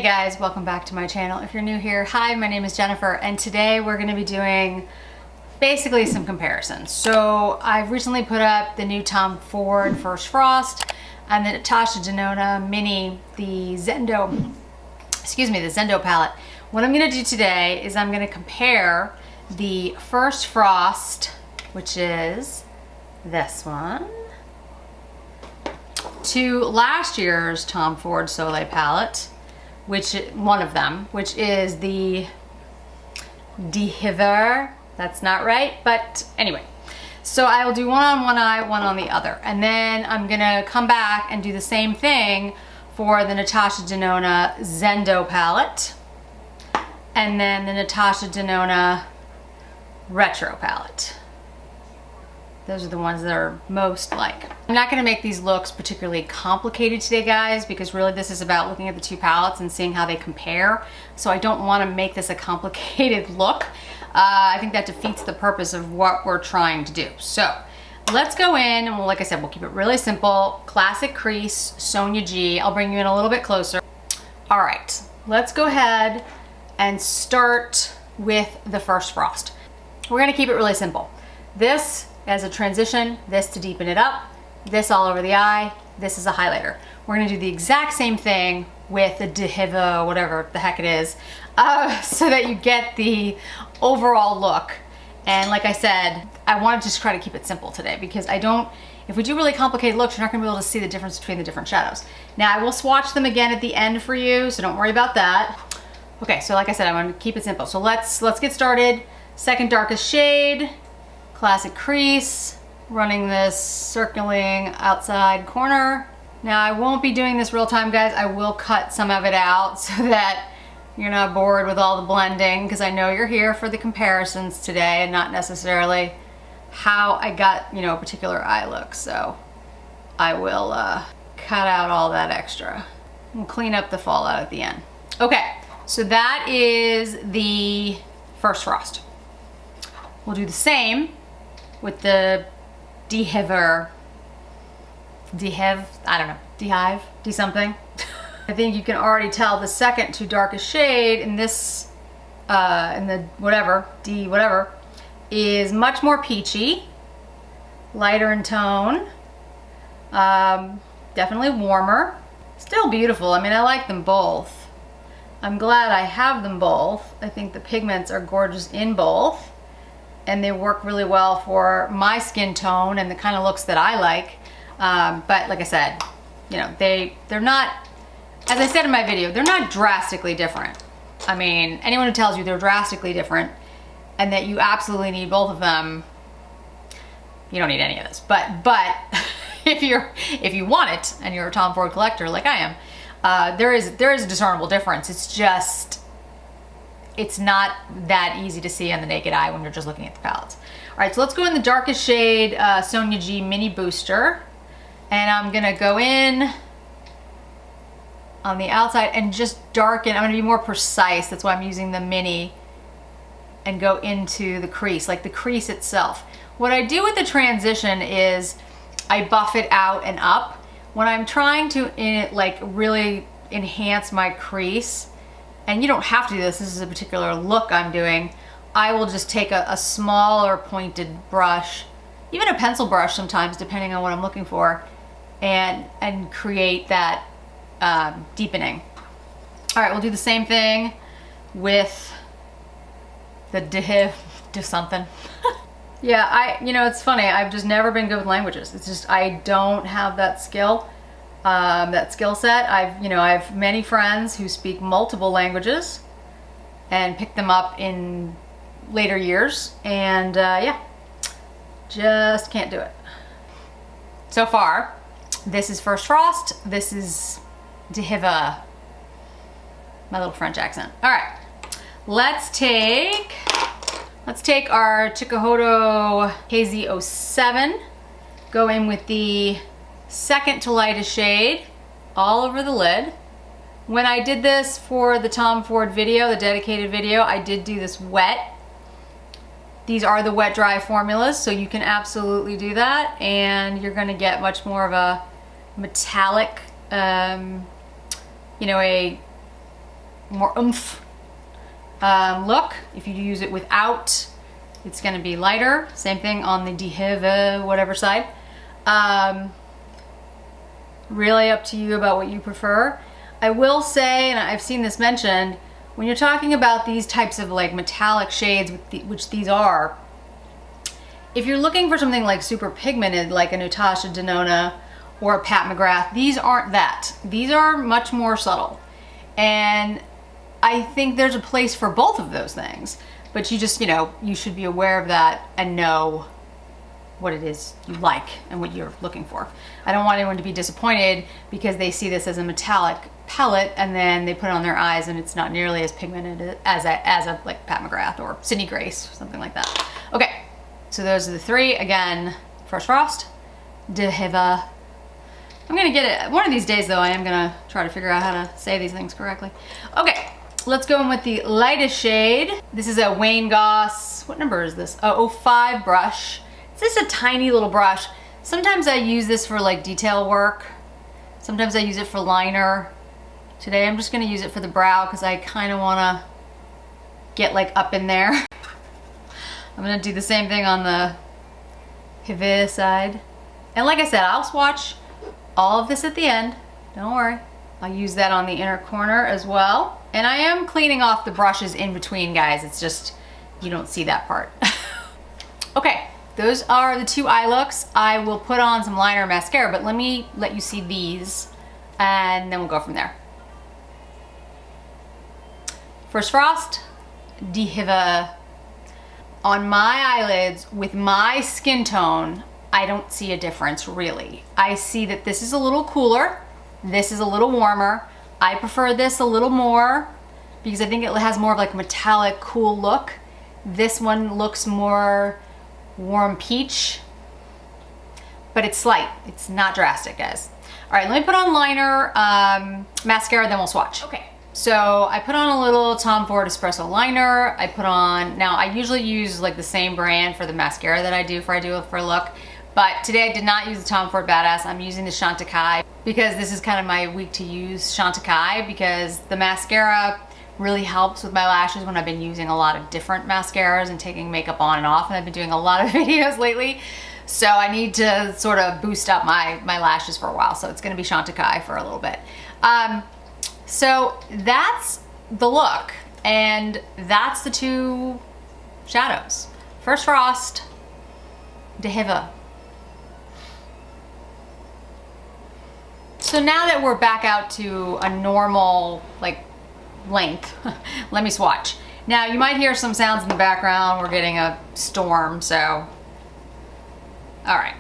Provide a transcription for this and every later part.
Hey guys, welcome back to my channel. If you're new here, hi, my name is Jennifer, and today we're going to be doing basically some comparisons. So I've recently put up the new Tom Ford First Frost and the Natasha Denona Mini, the Zendo palette. What I'm going to do today is I'm going to compare the First Frost, which is this one, to last year's Tom Ford Soleil palette, which one of them, which is the HIVER. That's not right, but anyway. So I will do one on one eye, one on the other. And then I'm gonna come back and do the same thing for the Natasha Denona Zendo palette. And then the Natasha Denona Retro palette. Those are the ones that are most like. I'm not gonna make these looks particularly complicated today, guys, because really this is about looking at the two palettes and seeing how they compare. So I don't wanna make this a complicated look. I think that defeats the purpose of what we're trying to do. So let's go in and like I said, we'll keep it really simple. Classic crease, Sonia G. I'll bring you in a little bit closer. All right, let's go ahead and start with the First Frost. We're gonna keep it really simple. This as a transition, this to deepen it up, this all over the eye, this is a highlighter. We're gonna do the exact same thing with the HIVER, whatever the heck it is, so that you get the overall look. And like I said, I wanted to just try to keep it simple today because if we do really complicated looks, you're not gonna be able to see the difference between the different shadows. Now I will swatch them again at the end for you, so don't worry about that. Okay, so like I said, I want to keep it simple. So let's get started. Second darkest shade, classic crease, running this circling outside corner. Now I won't be doing this real time, guys. I will cut some of it out so that you're not bored with all the blending, because I know you're here for the comparisons today and not necessarily how I got, a particular eye look. So I will cut out all that extra and clean up the fallout at the end. Okay, so that is the First Frost. We'll do the same with the HIVER, I don't know, D-Hive, D-something. I think you can already tell the second to darkest shade in this, in the whatever, D whatever, is much more peachy, lighter in tone, definitely warmer, still beautiful. I mean, I like them both. I'm glad I have them both. I think the pigments are gorgeous in both, and they work really well for my skin tone and the kind of looks that I like. But like I said, they're not, as I said in my video, they're not drastically different. I mean, anyone who tells you they're drastically different and that you absolutely need both of them, you don't need any of this. But if you want it and you're a Tom Ford collector like I am, there is a discernible difference. It's just, it's not that easy to see on the naked eye when you're just looking at the palettes. All right, so let's go in the darkest shade, Sonia G Mini Booster. And I'm gonna go in on the outside and just darken. I'm gonna be more precise. That's why I'm using the mini, and go into the crease, like the crease itself. What I do with the transition is I buff it out and up. When I'm trying to really enhance my crease, and you don't have to do this, this is a particular look I'm doing, I will just take a smaller pointed brush, even a pencil brush sometimes, depending on what I'm looking for, and create that deepening. All right, we'll do the same thing with the do something. Yeah, it's funny, I've just never been good with languages. It's just, I don't have that skill. That skill set. I have many friends who speak multiple languages and pick them up in later years, and yeah, just can't do it. So far, this is First Frost, this is HIVER, my little French accent. All right, let's take our Chikuhodo KZ07, go in with the second to lightest shade all over the lid. When I did this for the Tom Ford video, the dedicated video, I did do this wet. These are the wet dry formulas, so you can absolutely do that, and you're gonna get much more of a metallic, a more oomph look. If you use it without, it's gonna be lighter. Same thing on the HIVER, whatever side. Really up to you about what you prefer. I will say, and I've seen this mentioned, when you're talking about these types of like metallic shades, which these are, if you're looking for something like super pigmented, like a Natasha Denona or a Pat McGrath, these aren't that. These are much more subtle. And I think there's a place for both of those things, but you just, you know, you should be aware of that and know what it is you like and what you're looking for. I don't want anyone to be disappointed because they see this as a metallic palette and then they put it on their eyes and it's not nearly as pigmented as a like Pat McGrath or Sydney Grace, something like that. Okay, so those are the three. Again, First Frost, HIVER. I'm gonna get it. One of these days though, I am gonna try to figure out how to say these things correctly. Okay, let's go in with the lightest shade. This is a Wayne Goss, what number is this? Oh, 05 brush. It's just a tiny little brush. Sometimes I use this for like detail work. Sometimes I use it for liner. Today I'm just gonna use it for the brow because I kind of wanna get like up in there. I'm gonna do the same thing on the HIVER side. And like I said, I'll swatch all of this at the end. Don't worry. I'll use that on the inner corner as well. And I am cleaning off the brushes in between, guys. It's just, you don't see that part. Okay, those are the two eye looks. I will put on some liner and mascara, but let me let you see these and then we'll go from there. First Frost, HIVER. On my eyelids, with my skin tone, I don't see a difference really. I see that this is a little cooler, this is a little warmer. I prefer this a little more because I think it has more of like a metallic, cool look. This one looks more warm peach, but it's slight. It's not drastic, guys. All right, let me put on liner, mascara, then we'll swatch. Okay. So I put on a little Tom Ford Espresso liner. I put on, now I usually use like the same brand for the mascara that I do for a look, but today I did not use the Tom Ford Badass. I'm using the Chantecaille because this is kind of my week to use Chantecaille because the mascara really helps with my lashes when I've been using a lot of different mascaras and taking makeup on and off, and I've been doing a lot of videos lately. So I need to sort of boost up my lashes for a while. So it's gonna be Chantecaille for a little bit. So that's the look, and that's the two shadows. First Frost, HIVER. So now that we're back out to a normal like length, let me swatch. Now you might hear some sounds in the background. We're getting a storm, so. All right,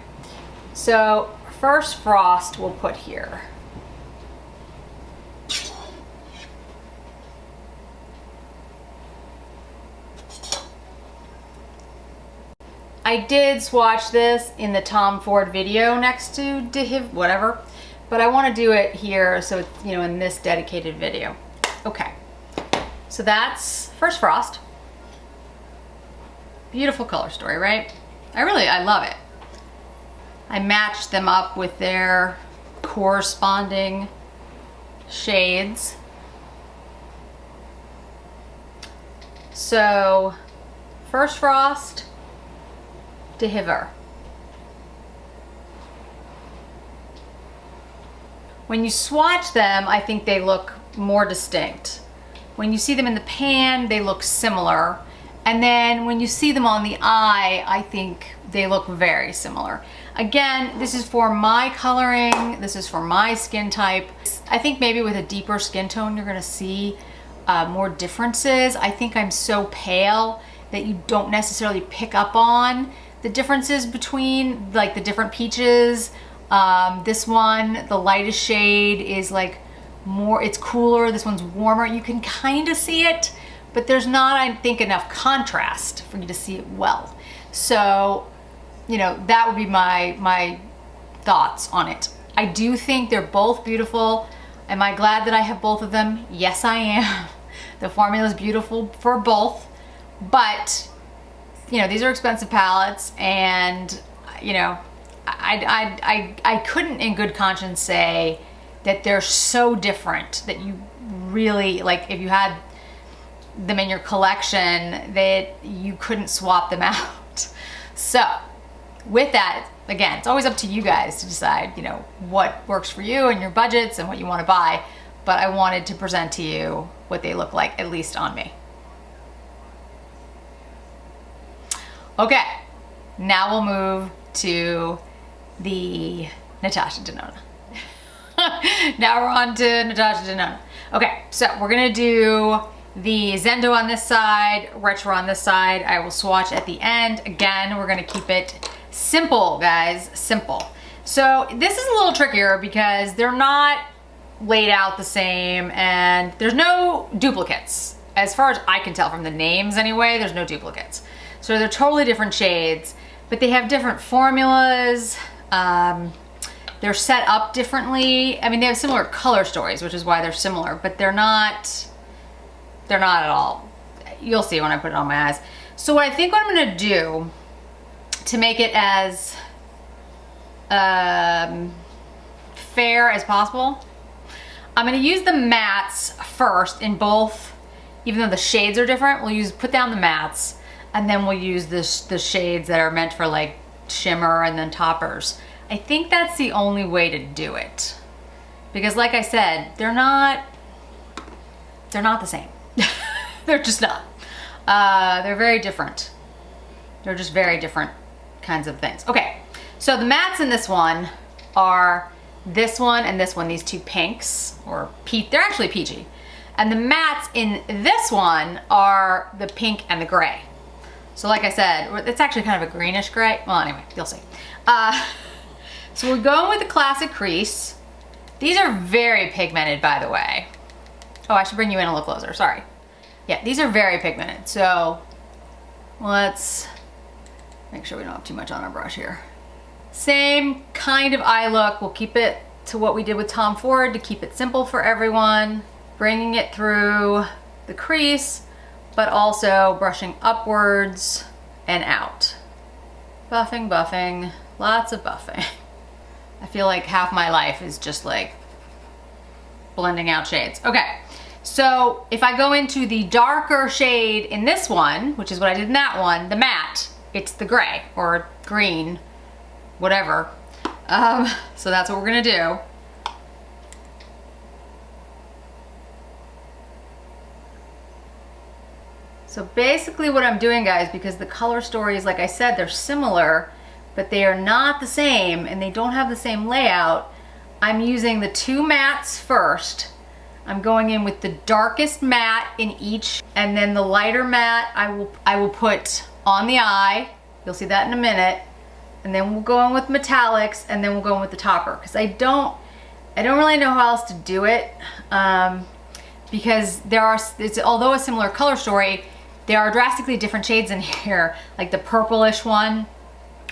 so First Frost we'll put here. I did swatch this in the Tom Ford video next to HIVER, whatever, but I want to do it here so it's, you know, in this dedicated video. Okay, so that's First Frost. Beautiful color story, right? I love it. I matched them up with their corresponding shades. So, First Frost, HIVER. When you swatch them, I think they look more distinct. When you see them in the pan, they look similar. And then when you see them on the eye, I think they look very similar. Again, this is for my coloring. This is for my skin type. I think maybe with a deeper skin tone, you're gonna see more differences. I think I'm so pale that you don't necessarily pick up on the differences between like the different peaches. This one, the lightest shade is like more, it's cooler. This one's warmer. You can kind of see it, but there's not, I think, enough contrast for you to see it well. So, you know, that would be my thoughts on it. I do think they're both beautiful. Am I glad that I have both of them? Yes, I am. The formula is beautiful for both, but you know, these are expensive palettes, and you know, I couldn't in good conscience say that they're so different that you really, like if you had them in your collection, that you couldn't swap them out. So with that, again, it's always up to you guys to decide, you know, what works for you and your budgets and what you want to buy. But I wanted to present to you what they look like, at least on me. Okay, now we'll move to the Natasha Denona. Now we're on to Natasha Denona. Okay, so we're gonna do the Zendo on this side, retro on this side. I will swatch at the end. Again, we're gonna keep it simple, guys, simple. So this is a little trickier because they're not laid out the same and there's no duplicates. As far as I can tell from the names anyway, there's no duplicates. So they're totally different shades, but they have different formulas. They're set up differently. I mean, they have similar color stories, which is why they're similar, but they're not at all. You'll see when I put it on my eyes. So what I think what I'm gonna do to make it as fair as possible, I'm gonna use the mattes first in both, even though the shades are different, put down the mattes, and then we'll use the shades that are meant for like shimmer and then toppers. I think that's the only way to do it. Because like I said, they're not the same. They're just not. They're very different. They're just very different kinds of things. Okay, so the mattes in this one are this one and this one, these two pinks, or they're actually peachy. And the mattes in this one are the pink and the gray. So like I said, it's actually kind of a greenish gray. Well, anyway, you'll see. So we're going with the classic crease. These are very pigmented, by the way. Oh, I should bring you in a little closer, sorry. Yeah, these are very pigmented. So let's make sure we don't have too much on our brush here. Same kind of eye look. We'll keep it to what we did with Tom Ford to keep it simple for everyone. Bringing it through the crease, but also brushing upwards and out. Buffing, buffing, lots of buffing. I feel like half my life is just like blending out shades. Okay, so if I go into the darker shade in this one, which is what I did in that one, the matte, it's the gray or green, whatever. So that's what we're gonna do. So basically what I'm doing, guys, because the color stories, like I said, they're similar, but they are not the same and they don't have the same layout, I'm using the two mattes first. I'm going in with the darkest matte in each, and then the lighter matte I will put on the eye. You'll see that in a minute. And then we'll go in with metallics, and then we'll go in with the topper, because I don't really know how else to do it, because although a similar color story, there are drastically different shades in here, like the purplish one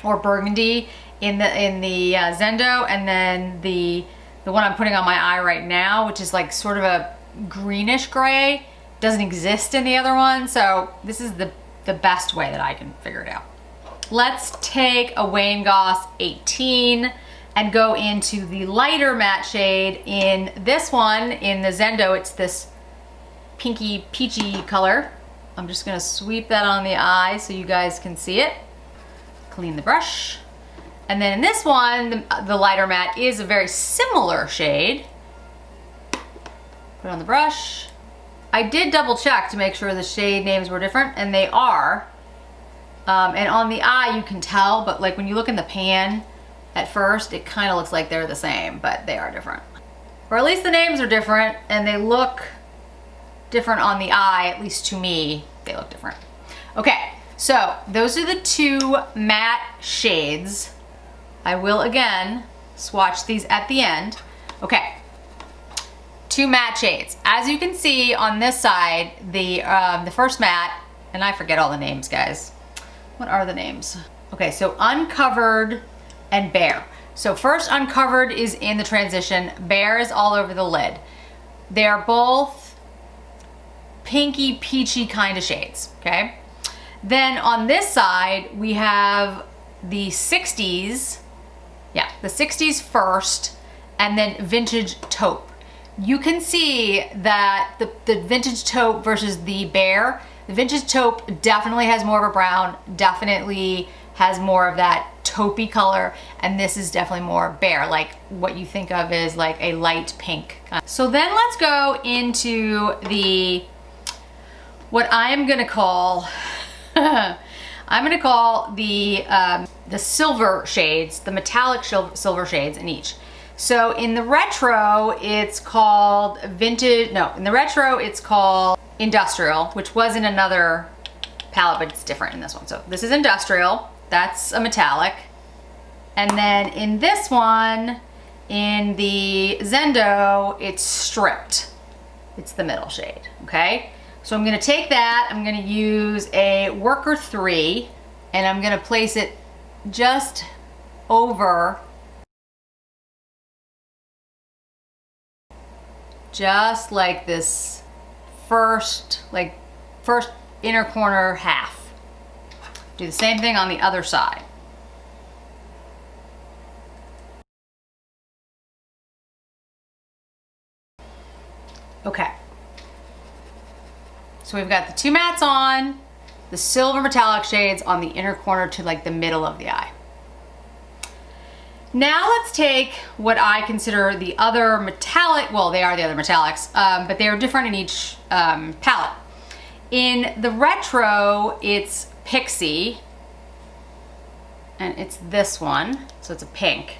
or burgundy in the Zendo, and then the one I'm putting on my eye right now, which is like sort of a greenish gray, doesn't exist in the other one. So this is the best way that I can figure it out. Let's take a Wayne Goss 18 and go into the lighter matte shade in this one. In the Zendo, it's this pinky peachy color. I'm just gonna sweep that on the eye so you guys can see it. Clean the brush. And then in this one, the lighter matte is a very similar shade. Put it on the brush. I did double check to make sure the shade names were different, and they are. And on the eye you can tell, but like when you look in the pan at first, it kind of looks like they're the same, but they are different. Or at least the names are different, and they look different on the eye, at least to me, they look different. Okay, so those are the two matte shades. I will again swatch these at the end. Okay, two matte shades. As you can see on this side, the first matte, and I forget all the names, guys. What are the names? Okay, so Uncovered and Bare. So first Uncovered is in the transition, Bare is all over the lid. They're both pinky peachy kind of shades, okay? Then on this side, we have the 60s, yeah, the 60s first, and then Vintage Taupe. you can see that the vintage taupe versus the bear, the vintage taupe definitely has more of a brown, definitely has more of that taupey color, and this is definitely more bear, like what you think of as like a light pink. So then let's go into what I'm gonna call, I'm gonna call the silver shades, the metallic silver shades in each. So in the retro, it's called vintage, no, in the retro, it's called industrial, which was in another palette, but it's different in this one. So this is industrial, that's a metallic. And then in this one, in the Zendo, it's stripped. It's the middle shade, okay? So I'm gonna take that, I'm gonna use a worker 3, and I'm gonna place it just over, just like this first inner corner half. Do the same thing on the other side. Okay. So we've got the two mattes on, the silver metallic shades on the inner corner to like the middle of the eye. Now let's take what I consider the other metallic, well, they are the other metallics, but they are different in each palette. In the retro, it's Pixie, and it's this one, so it's a pink.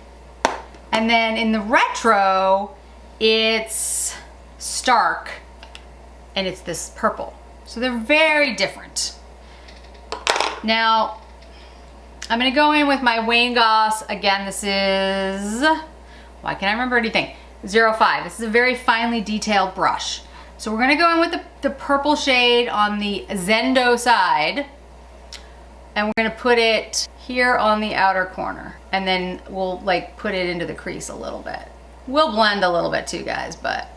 And then in the retro, it's Stark, and it's this purple. So they're very different. Now, I'm gonna go in with my Wayne Goss. Again, this is, why can't I remember anything? 05. This is a very finely detailed brush. So we're gonna go in with the purple shade on the Zendo side, and we're gonna put it here on the outer corner. And then we'll like put it into the crease a little bit. We'll blend a little bit too, guys, but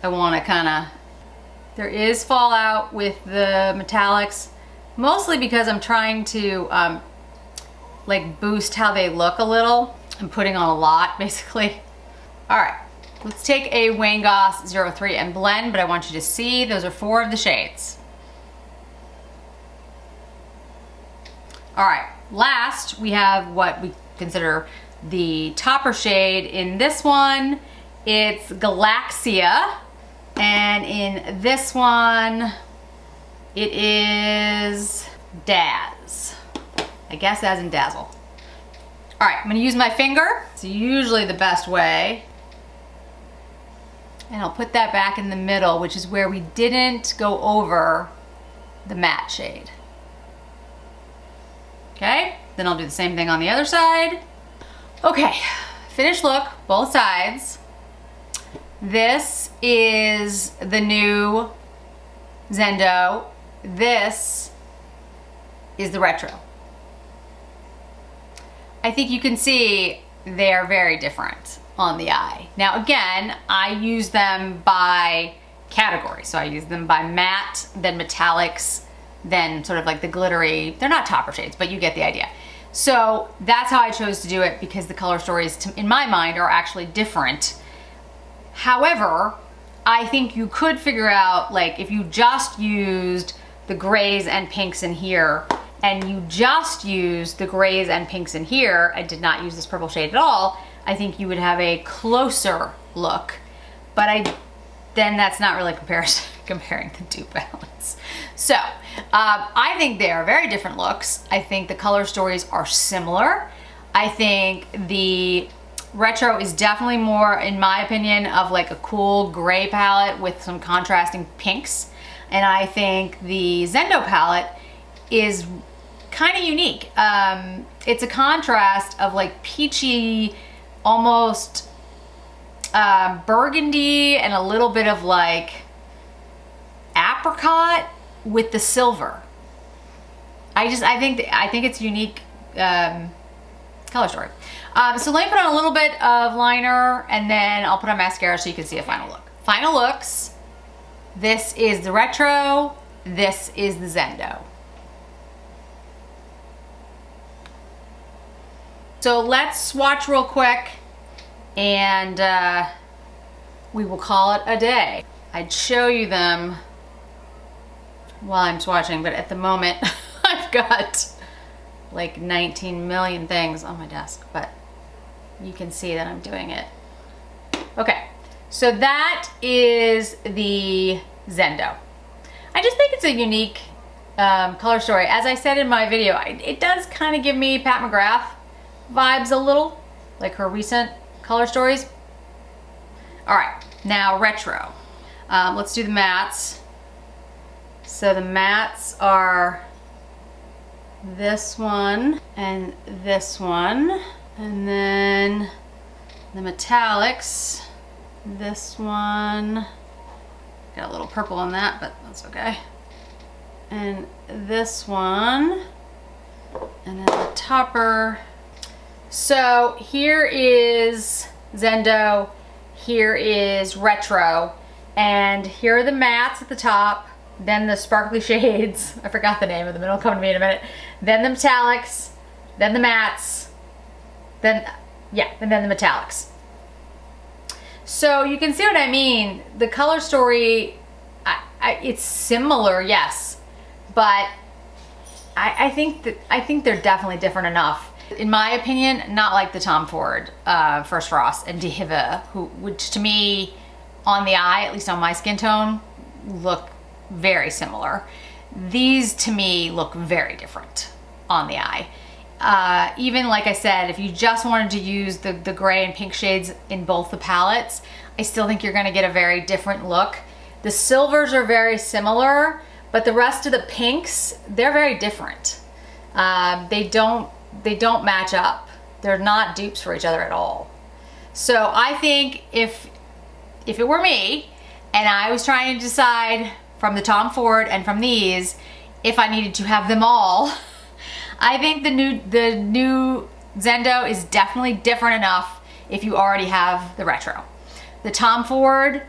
I wanna kinda, there is fallout with the metallics, mostly because I'm trying to like boost how they look a little. I'm putting on a lot, basically. All right, let's take a Wayne Goss 03 and blend, but I want you to see those are 4 of the shades. All right, last we have what we consider the topper shade. In this one, it's Galaxia, and in this one, it is Daz. I guess as in dazzle. All right, I'm gonna use my finger. It's usually the best way. And I'll put that back in the middle, which is where we didn't go over the matte shade. Okay, then I'll do the same thing on the other side. Okay, finished look, both sides. This is the new Zendo. This is the retro. I think you can see they are very different on the eye. Now again, I use them by category. So I use them by matte, then metallics, then sort of like the glittery. They're not topper shades, but you get the idea. So that's how I chose to do it, because the color stories, in my mind, are actually different. However, I think you could figure out, like, if you just used the grays and pinks in here, and you just used the grays and pinks in here, I did not use this purple shade at all, I think you would have a closer look. But then that's not really comparing the two palettes. So, I think they are very different looks. I think the color stories are similar. I think the retro is definitely more, in my opinion, of like a cool gray palette with some contrasting pinks. And I think the Zendo palette is kind of unique. It's a contrast of like peachy, almost burgundy, and a little bit of like apricot with the silver. I think it's unique color story. So let me put on a little bit of liner, and then I'll put on mascara so you can see a final look. Final looks. This is the retro. This is the Zendo. So let's swatch real quick and we will call it a day. I'd show you them while I'm swatching, but at the moment I've got like 19 million things on my desk, but you can see that I'm doing it. Okay, so that is the Zendo. I just think it's a unique color story. As I said in my video, it does kind of give me Pat McGrath vibes a little, like her recent color stories. All right, now retro. Let's do the mattes. So the mattes are this one and this one, and then the metallics, this one, got a little purple on that, but that's okay. And this one, and then the topper. So here is Zendo, here is retro, and here are the mattes at the top, then the sparkly shades, I forgot the name of them, it'll come to me in a minute, then the metallics, then the mattes, then, yeah, and then the metallics. So you can see what I mean. The color story, it's similar, yes, but I think they're definitely different enough. In my opinion, not like the Tom Ford First Frost and HIVER, which to me, on the eye, at least on my skin tone, look very similar. These to me look very different on the eye. Even like I said, if you just wanted to use the gray and pink shades in both the palettes, I still think you're gonna get a very different look. The silvers are very similar, but the rest of the pinks, they're very different. They don't match up. They're not dupes for each other at all. So I think if it were me and I was trying to decide from the Tom Ford and from these, if I needed to have them all, I think the new Zendo is definitely different enough if you already have the retro. The Tom Ford,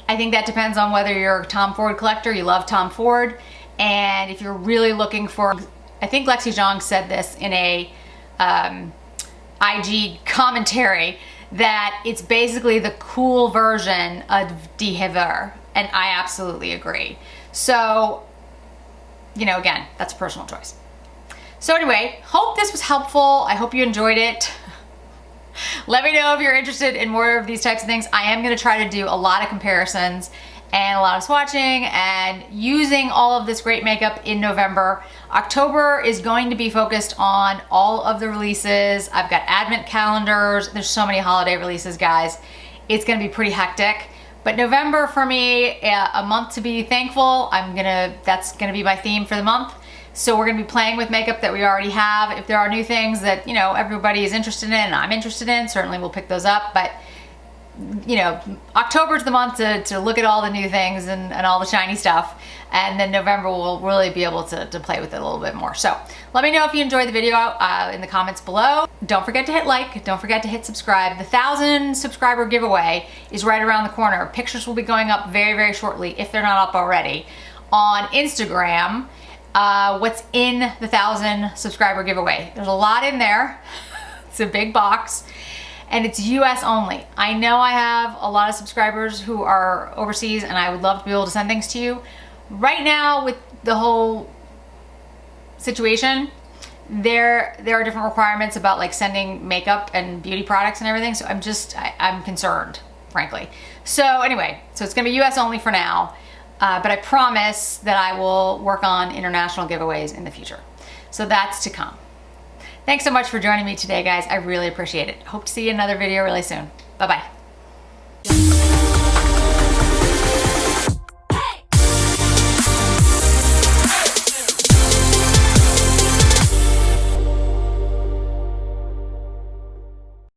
I think that depends on whether you're a Tom Ford collector, you love Tom Ford, and if you're really looking for, I think Lexi Zhang said this in a IG commentary, that it's basically the cool version of HIVER, and I absolutely agree. So, you know, again, that's a personal choice. So anyway, hope this was helpful. I hope you enjoyed it. Let me know if you're interested in more of these types of things. I am gonna try to do a lot of comparisons and a lot of swatching and using all of this great makeup in November. October is going to be focused on all of the releases. I've got advent calendars. There's so many holiday releases, guys. It's gonna be pretty hectic. But November for me, a month to be thankful. That's gonna be my theme for the month. So we're gonna be playing with makeup that we already have. If there are new things that, you know, everybody is interested in and I'm interested in, certainly we'll pick those up. But, you know, October's the month to look at all the new things and all the shiny stuff. And then November we'll really be able to play with it a little bit more. So let me know if you enjoyed the video in the comments below. Don't forget to hit like, don't forget to hit subscribe. The 1,000 subscriber giveaway is right around the corner. Pictures will be going up very, very shortly, if they're not up already, on Instagram. What's in the 1,000 subscriber giveaway. There's a lot in there. It's a big box and it's US only. I know I have a lot of subscribers who are overseas and I would love to be able to send things to you. Right now with the whole situation, there are different requirements about like sending makeup and beauty products and everything. So I'm concerned, frankly. So anyway, so it's gonna be US only for now. But I promise that I will work on international giveaways in the future. So that's to come. Thanks so much for joining me today, guys. I really appreciate it. Hope to see you in another video really soon. Bye-bye.